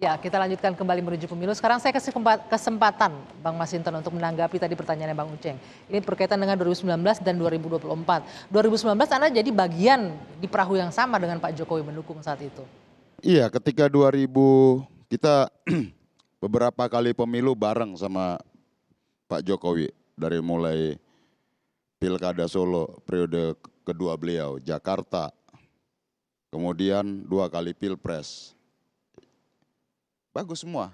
Ya, kita lanjutkan kembali menuju pemilu. Sekarang saya kasih kesempatan Bang Masinton untuk menanggapi tadi pertanyaannya Bang Uceng. Ini berkaitan dengan 2019 dan 2024. 2019 Anda jadi bagian di perahu yang sama dengan Pak Jokowi mendukung saat itu. Iya, ketika 2000 kita beberapa kali pemilu bareng sama Pak Jokowi. Dari mulai Pilkada Solo periode kedua beliau, Jakarta, kemudian 2 kali Pilpres. Bagus semua.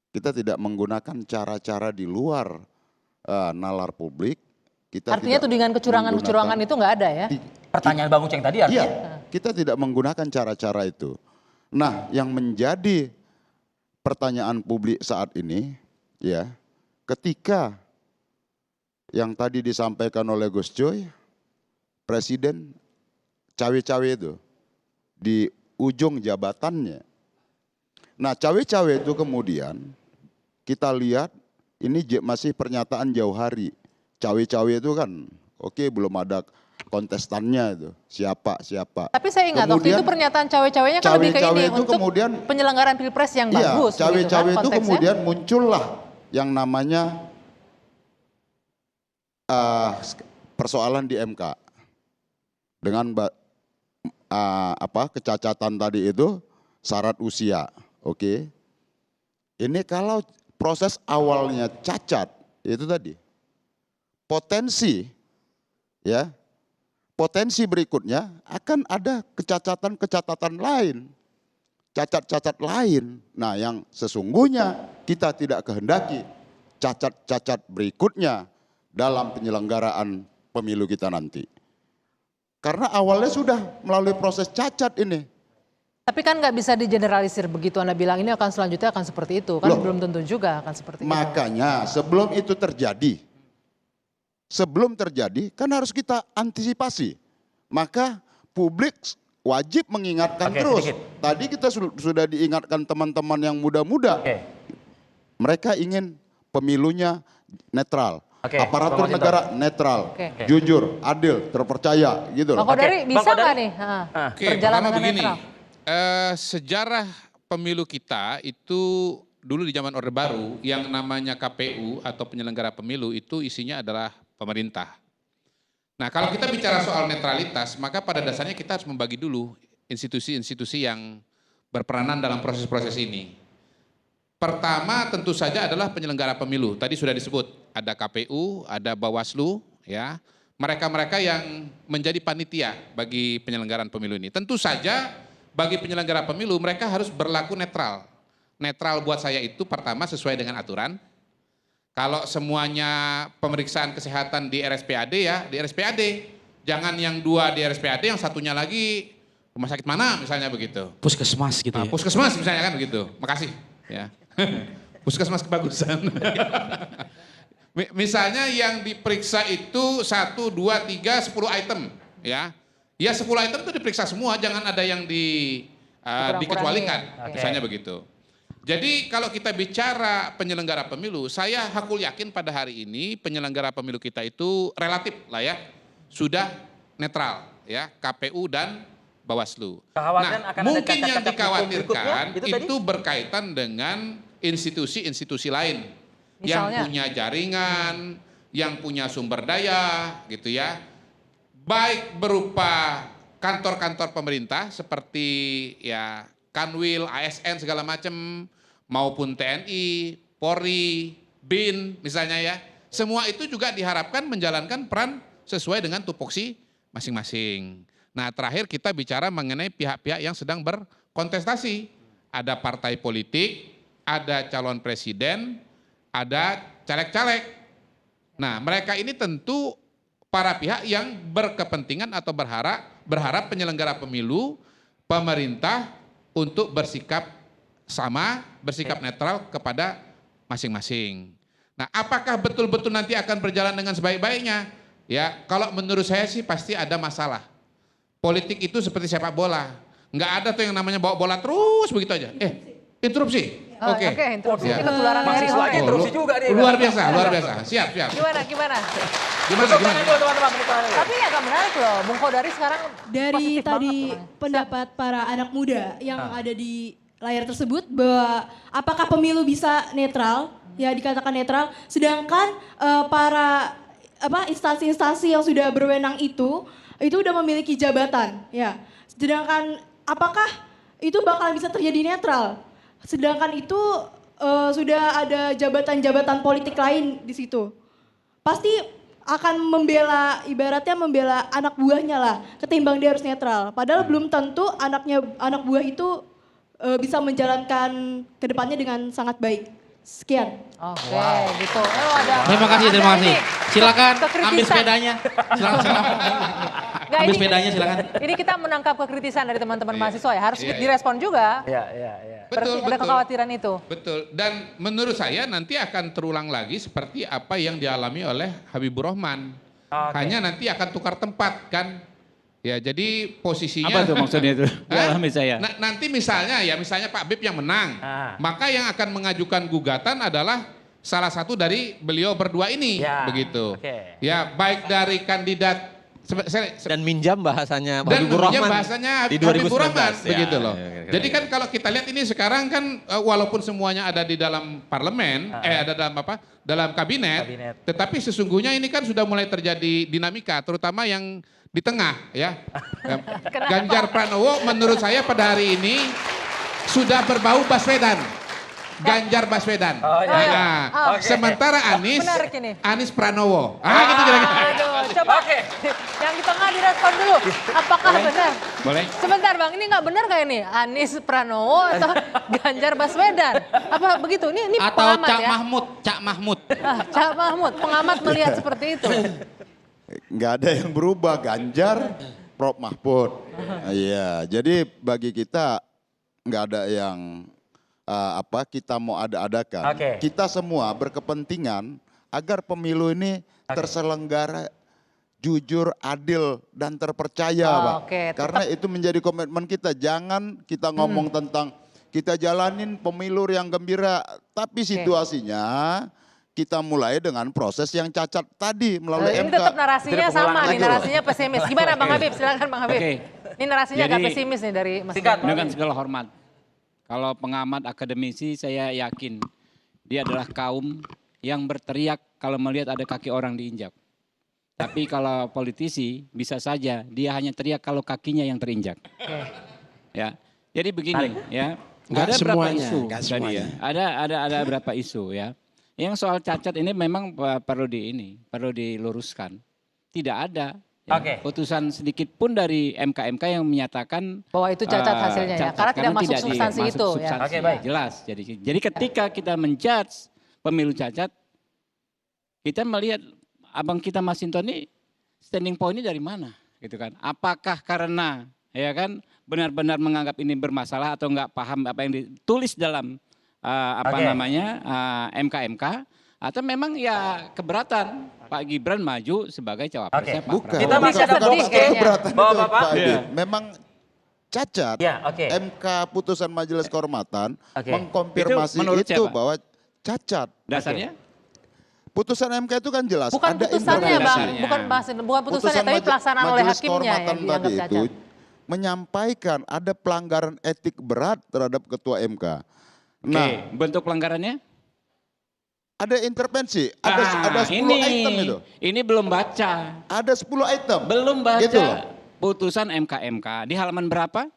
Kita tidak menggunakan cara-cara di luar nalar publik. Kita Artinya tudingan kecurangan-kecurangan itu nggak ada ya? Pertanyaan Bang Uceng tadi artinya? Iya, kita tidak menggunakan cara-cara itu. Nah, yang menjadi pertanyaan publik saat ini, ya, ketika yang tadi disampaikan oleh Gus Coy, Presiden cawe-cawe itu di ujung jabatannya. Nah, cawe-cawe itu kemudian kita lihat ini masih pernyataan jauh hari. Cawe-cawe itu kan, oke, belum ada kontestannya itu siapa. Tapi saya ingat waktu itu pernyataan cawe-cawenya kan lebih ke ini untuk kemudian, penyelenggaraan Pilpres yang bagus. Cawe-cawe gitu kan, itu kemudian muncullah yang namanya persoalan di MK dengan kecacatan tadi itu syarat usia. Oke, ini kalau proses awalnya cacat, itu tadi potensi, ya, potensi berikutnya akan ada kecacatan lain, cacat-cacat lain. Nah, yang sesungguhnya kita tidak kehendaki cacat-cacat berikutnya dalam penyelenggaraan pemilu kita nanti. Karena awalnya sudah melalui proses cacat ini. Tapi kan nggak bisa digeneralisir begitu Anda bilang ini akan selanjutnya akan seperti itu. Kan belum tentu juga akan seperti itu. Makanya sebelum itu terjadi, kan harus kita antisipasi. Maka publik wajib mengingatkan terus. Sedikit. Tadi kita sudah diingatkan teman-teman yang muda-muda. Mereka ingin pemilunya netral. Aparatur negara netral, jujur, adil, terpercaya gitu loh. Bang Kodari bisa nggak nih berjalan dengan netral? Sejarah pemilu kita itu dulu di zaman Orde Baru yang namanya KPU atau penyelenggara pemilu itu isinya adalah pemerintah. Nah, kalau kita bicara soal netralitas, maka pada dasarnya kita harus membagi dulu institusi-institusi yang berperanan dalam proses-proses ini. Pertama tentu saja adalah penyelenggara pemilu. Tadi sudah disebut, ada KPU, ada Bawaslu, ya. Mereka-mereka yang menjadi panitia bagi penyelenggaraan pemilu ini. Tentu saja bagi penyelenggara pemilu mereka harus berlaku netral. Netral buat saya itu pertama sesuai dengan aturan. Kalau semuanya pemeriksaan kesehatan di RSPAD ya di RSPAD. Jangan yang 2 di RSPAD, yang satunya lagi rumah sakit mana misalnya begitu. Puskesmas gitu ya. Puskesmas misalnya kan begitu. Makasih. Ya. Puskesmas kebagusan. Misalnya yang diperiksa itu 1, 2, 3, 10 item. Ya 10 item itu diperiksa semua, jangan ada yang dikecualikan, misalnya begitu. Jadi kalau kita bicara penyelenggara pemilu, saya hakul yakin pada hari ini penyelenggara pemilu kita itu relatif lah ya, sudah netral ya, KPU dan Bawaslu. Nah, mungkin yang dikhawatirkan itu berkaitan dengan institusi-institusi lain. Yang punya jaringan, yang punya sumber daya gitu ya. Baik berupa kantor-kantor pemerintah seperti ya Kanwil, ASN segala macam, maupun TNI, Polri, BIN misalnya ya. Semua itu juga diharapkan menjalankan peran sesuai dengan tupoksi masing-masing. Nah, terakhir kita bicara mengenai pihak-pihak yang sedang berkontestasi. Ada partai politik, ada calon presiden, ada caleg-caleg. Nah, mereka ini tentu para pihak yang berkepentingan atau berharap penyelenggara pemilu, pemerintah untuk bersikap sama, bersikap netral kepada masing-masing. Nah, apakah betul-betul nanti akan berjalan dengan sebaik-baiknya? Ya, kalau menurut saya sih pasti ada masalah. Politik itu seperti sepak bola. Nggak ada tuh yang namanya bawa bola terus begitu aja. Interupsi. Oke, interupsi. Ini ketularan mahasiswanya interupsi juga nih. Luar biasa. Siap. Gimana? Teman-teman. Tapi agak menarik loh, Bung Kodari sekarang dari tadi banget. pendapat para anak muda yang ada di layar tersebut bahwa apakah pemilu bisa netral, ya dikatakan netral, sedangkan para instansi-instansi yang sudah berwenang itu udah memiliki jabatan, ya. Sedangkan apakah itu bakal bisa terjadi netral? Sedangkan itu sudah ada jabatan-jabatan politik lain di situ. Pasti akan ibaratnya membela anak buahnya lah, ketimbang dia harus netral. Padahal belum tentu anak buah itu bisa menjalankan kedepannya dengan sangat baik. Sekian. Oke, gitu. Oh, Terima kasih. ini Silakan ambil kekritisan. sepedanya. Silakan. Nggak, Ambil ini- sepedanya silakan. Ini kita menangkap kekritisan dari teman-teman Iya. mahasiswa ya, harus Iya, iya. direspon juga. Iya. Berarti ada kekhawatiran itu. Betul. Dan menurut saya nanti akan terulang lagi seperti apa yang dialami oleh Habibur Rahman. Hanya nanti akan tukar tempat kan. Ya, jadi posisinya Apa tuh maksudnya itu? Hah? Alami saya. Nanti misalnya Pak Bib yang menang. Maka yang akan mengajukan gugatan adalah salah satu dari beliau berdua ini, begitu. Ya, baik dari kandidat Dan minjam bahasanya dan Habibur tentunya Rahman bahasanya di Habibur 2019. Rahman, Ya, begitu loh. ya, kira-kira Jadi kan kalau kita lihat ini sekarang kan walaupun semuanya ada di dalam parlemen, ada dalam dalam kabinet, tetapi sesungguhnya ini kan sudah mulai terjadi dinamika, terutama yang di tengah ya. Ganjar Pranowo menurut saya pada hari ini sudah berbau Baswedan. Ganjar Baswedan. Nah, sementara Anies, Menarik ini. Anies Pranowo. Gitu kira-kira. Aduh, coba yang di tengah direspon dulu. Apakah benar? Boleh? Sebentar Bang, ini nggak benar kayak ini? Anies Pranowo atau Ganjar Baswedan? Apa begitu? Ini Atau pengamat Cak ya? Mahmud. Cak Mahmud, pengamat melihat seperti itu. Nggak ada yang berubah, Ganjar, Prof Mahfud. Iya, jadi bagi kita nggak ada yang kita mau ada-adakan. Kita semua berkepentingan agar pemilu ini terselenggara jujur, adil, dan terpercaya, Pak. Karena itu menjadi komitmen kita. Jangan kita ngomong tentang kita jalanin pemilu yang gembira, tapi situasinya kita mulai dengan proses yang cacat tadi melalui Ini MK. tetap narasinya sama nih, lagi loh. narasinya pesimis. Gimana Bang Habib? Silakan Bang Habib. Oke. Ini narasinya agak Jadi- pesimis nih dari Mas. Dengan segala hormat. Kalau pengamat akademisi saya yakin dia adalah kaum yang berteriak kalau melihat ada kaki orang diinjak. Tapi kalau politisi bisa saja dia hanya teriak kalau kakinya yang terinjak. Ya. Jadi begini ya. Nggak Ada berapa semuanya, isu nggak tadi semuanya. ya. Ada berapa isu ya. Yang soal cacat ini memang perlu diluruskan. Tidak ada putusan sedikit pun dari MK yang menyatakan Bahwa itu cacat hasilnya ya, karena tidak masuk substansi itu ya. Jelas. Jadi ketika kita menjudge pemilu cacat, kita melihat abang kita Mas Sinton ini standing point-nya dari mana, gitu kan? Apakah karena ya kan benar-benar menganggap ini bermasalah atau enggak paham apa yang ditulis dalam MK atau memang ya keberatan Pak Gibran maju sebagai cawapresnya Pak Bukan, Prabowo. Kita masih ada bukan sedih kayaknya. keberatan itu, Bapak-bapak. Pak Edi. Iya. Memang cacat. MK putusan Majelis Kehormatan mengkonfirmasi Itu menurut itu siapa? bahwa cacat. Dasarnya? Putusan MK itu kan jelas. Bukan ada putusannya Bang, interpretasinya. bukan putusannya, tapi pelaksanaan oleh Majelis hakimnya yang Kehormatan dianggap tadi cacat. itu menyampaikan ada pelanggaran etik berat terhadap Ketua MK. Nah, Oke, bentuk pelanggarannya? ada intervensi, ada 10 item itu. Ini belum baca. Ada 10 item. Belum baca Gitu loh. putusan MK. Di halaman berapa?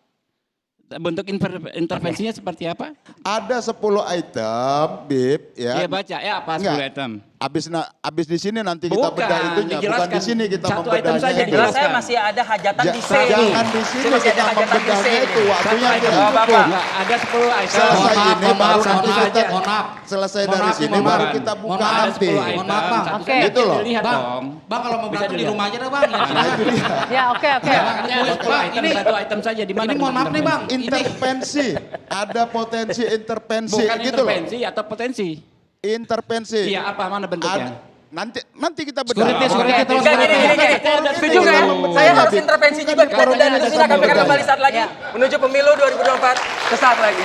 Bentuk intervensinya seperti apa? Ada 10 item, Bib, ya. Iya baca, ya apa 10 Enggak. item? Abis di sini nanti kita Bukan, bedah itunya, bukan dijelaskan. di sini kita Satu item membedahnya saja itu. Jelas saya masih ada hajatan di C. Jangan di sini Saya masih kita ada hajatan di C. membedahnya itu, waktunya Satu tidak item. cukup. Enggak, ada 10 item. Selesai ini baru satu nanti saja. kita selesai dari sini baru kita buka Ada nanti. 10 item. Mohon maaf, Bang. Satu Oke. saja. Gitu loh. Lihat Bang, dong. Bang kalau mau Bisa berantem di dilihat. rumah aja dah Bang. Nah, itu dia. Ya oke. Satu item saja di mana? Ini mohon maaf nih Bang. Intervensi, ada potensi intervensi Bukan gitu loh. intervensi atau potensi? Intervensi. Iya, apa mana bentuknya? Nanti kita bedah. Security, tolong security. Setuju nggak? Saya harus intervensi juga. Bukan Dan diskusi akan kembali saat lagi menuju pemilu 2024 sesaat lagi.